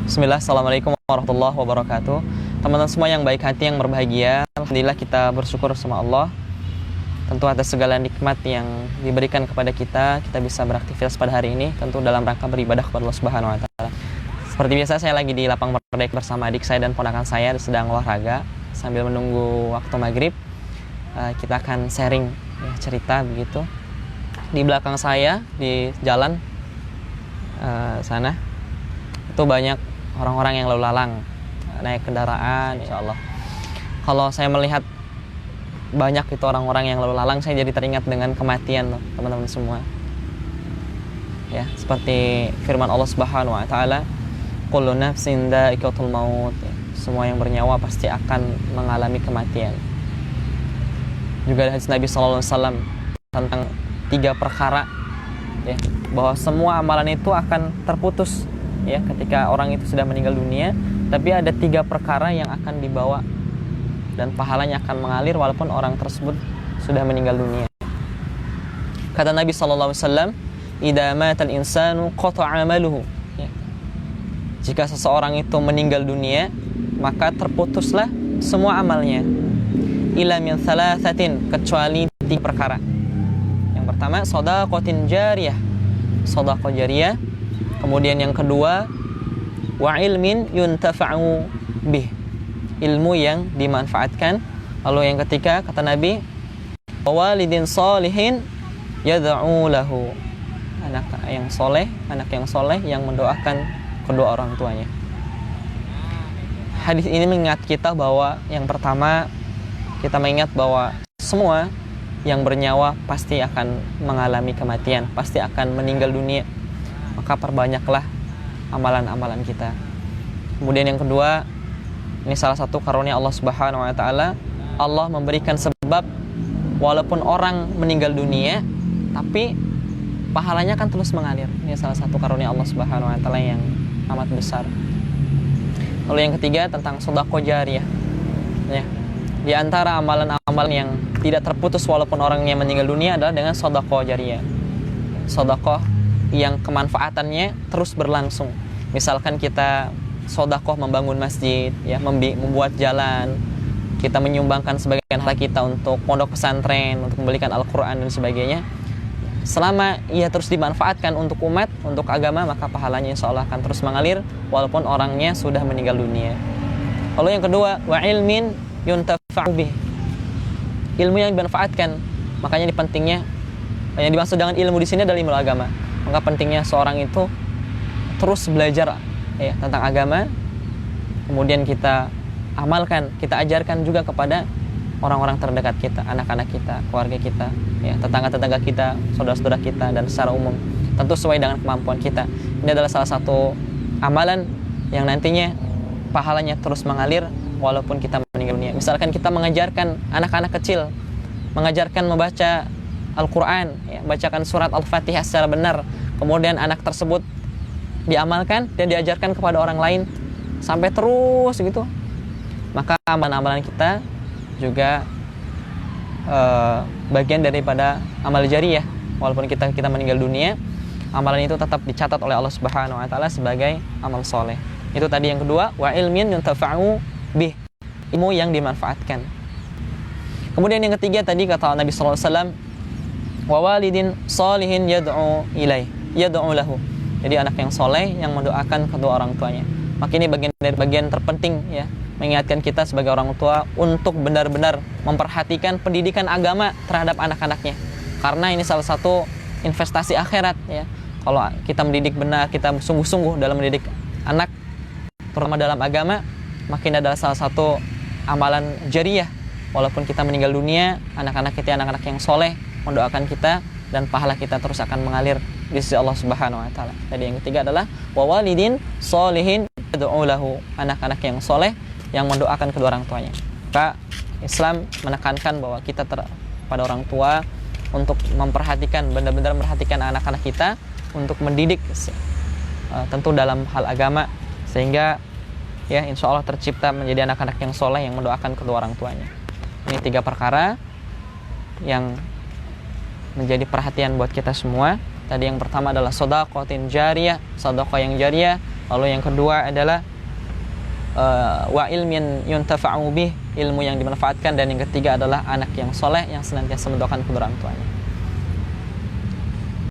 Bismillah, Assalamualaikum warahmatullahi wabarakatuh. Teman-teman semua yang baik hati, yang berbahagia, alhamdulillah kita bersyukur sama Allah. Tentu atas segala nikmat yang diberikan kepada kita bisa beraktivitas pada hari ini, tentu dalam rangka beribadah kepada Allah Subhanahu wa taala. Seperti biasa, saya lagi di lapang merdeka bersama adik saya dan ponakan saya sedang olahraga sambil menunggu waktu maghrib. Kita akan sharing cerita begitu. Di belakang saya di jalan sana itu banyak orang-orang yang lalu lalang naik kendaraan, insya Allah. Kalau saya melihat banyak itu orang-orang yang lalu lalang, saya jadi teringat dengan kematian, teman-teman semua. Ya, seperti firman Allah Subhanahu wa taala, kullu nafsin dha'iqatul maut. Semua yang bernyawa pasti akan mengalami kematian. Juga hadis Nabi sallallahu alaihi wasallam tentang 3 perkara, ya, bahwa semua amalan itu akan terputus, ya, ketika orang itu sudah meninggal dunia, tapi ada 3 perkara yang akan dibawa dan pahalanya akan mengalir walaupun orang tersebut sudah meninggal dunia. Kata Nabi sallallahu alaihi wasallam, "Idza matal insanu qata'a 'amaluhu." Ya. Jika seseorang itu meninggal dunia, maka terputuslah semua amalnya. Illa min thalathatin, kecuali 3 perkara. Yang pertama, shadaqatin jariyah, sedekah jariyah. Kemudian yang kedua, wa ilmin yuntafa'u bih, ilmu yang dimanfaatkan. Lalu yang ketiga, kata Nabi, walidin sholihin yad'u lahu, anak yang soleh yang mendoakan kedua orang tuanya. Hadis ini mengingat kita bahwa yang pertama, kita mengingat bahwa semua yang bernyawa pasti akan mengalami kematian, pasti akan meninggal dunia. Maka perbanyaklah amalan-amalan kita. Kemudian yang kedua, ini salah satu karunia Allah Subhanahu wa taala, Allah memberikan sebab walaupun orang meninggal dunia, tapi pahalanya kan terus mengalir. Ini salah satu karunia Allah Subhanahu wa taala yang amat besar. Lalu yang ketiga tentang sedekah jariyah. Ya. Di antara amalan-amalan yang tidak terputus walaupun orangnya meninggal dunia adalah dengan sedekah jariyah. Sedekah yang kemanfaatannya terus berlangsung. Misalkan kita sedekah membangun masjid, ya, membuat jalan, kita menyumbangkan sebagian harta kita untuk pondok pesantren, untuk membelikan Al-Quran dan sebagainya. Selama ia terus dimanfaatkan untuk umat, untuk agama, maka pahalanya insya Allah akan terus mengalir walaupun orangnya sudah meninggal dunia. Lalu yang kedua, wa ilmin yuntafa'u bih, ilmu yang dimanfaatkan. Makanya pentingnya, yang dimaksud dengan ilmu di sini adalah ilmu agama. Maka pentingnya seorang itu terus belajar, ya, tentang agama, kemudian kita amalkan, kita ajarkan juga kepada orang-orang terdekat kita, anak-anak kita, keluarga kita, ya, tetangga-tetangga kita, saudara-saudara kita, dan secara umum. Tentu sesuai dengan kemampuan kita. Ini adalah salah satu amalan yang nantinya pahalanya terus mengalir walaupun kita meninggal dunia. Misalkan kita mengajarkan anak-anak kecil, mengajarkan membaca Al-Quran, ya, bacakan surat Al-Fatihah secara benar, kemudian anak tersebut diamalkan dan diajarkan kepada orang lain sampai terus gitu, maka amalan-amalan kita juga bagian daripada amal jariyah. Walaupun kita meninggal dunia, amalan itu tetap dicatat oleh Allah Subhanahu wa taala sebagai amal soleh. Itu tadi yang kedua, wa ilmin yuntafa'u bih, ilmu yang dimanfaatkan. Kemudian yang ketiga tadi kata Nabi sallallahu alaihi wasallam, wa walidin sholihin yad'u lahu. Jadi anak yang soleh yang mendoakan kedua orang tuanya. Maka ini bagian terpenting, ya, mengingatkan kita sebagai orang tua untuk benar-benar memperhatikan pendidikan agama terhadap anak-anaknya. Karena ini salah satu investasi akhirat, ya. Kalau kita mendidik benar, kita sungguh-sungguh dalam mendidik anak, terutama dalam agama, maka ini adalah salah satu amalan jariyah. Walaupun kita meninggal dunia, anak-anak kita anak-anak yang soleh mendoakan kita dan pahala kita terus akan mengalir di sisi Allah Subhanahu wa taala. Jadi yang ketiga adalah wa walidin sholihin yad'u lahu, anak-anak yang soleh yang mendoakan kedua orang tuanya. Maka Islam menekankan bahwa kita pada orang tua untuk memperhatikan, benar-benar memperhatikan anak-anak kita, untuk mendidik tentu dalam hal agama, sehingga, ya, insya Allah tercipta menjadi anak-anak yang soleh yang mendoakan kedua orang tuanya. Ini 3 perkara yang menjadi perhatian buat kita semua. Tadi yang pertama adalah sedekah jariyah, sedekah yang jariyah. Lalu yang kedua adalah wa ilmin yuntafa'u bih, ilmu yang dimanfaatkan. Dan yang ketiga adalah anak yang soleh yang senantiasa mendoakan kedua orang tuanya.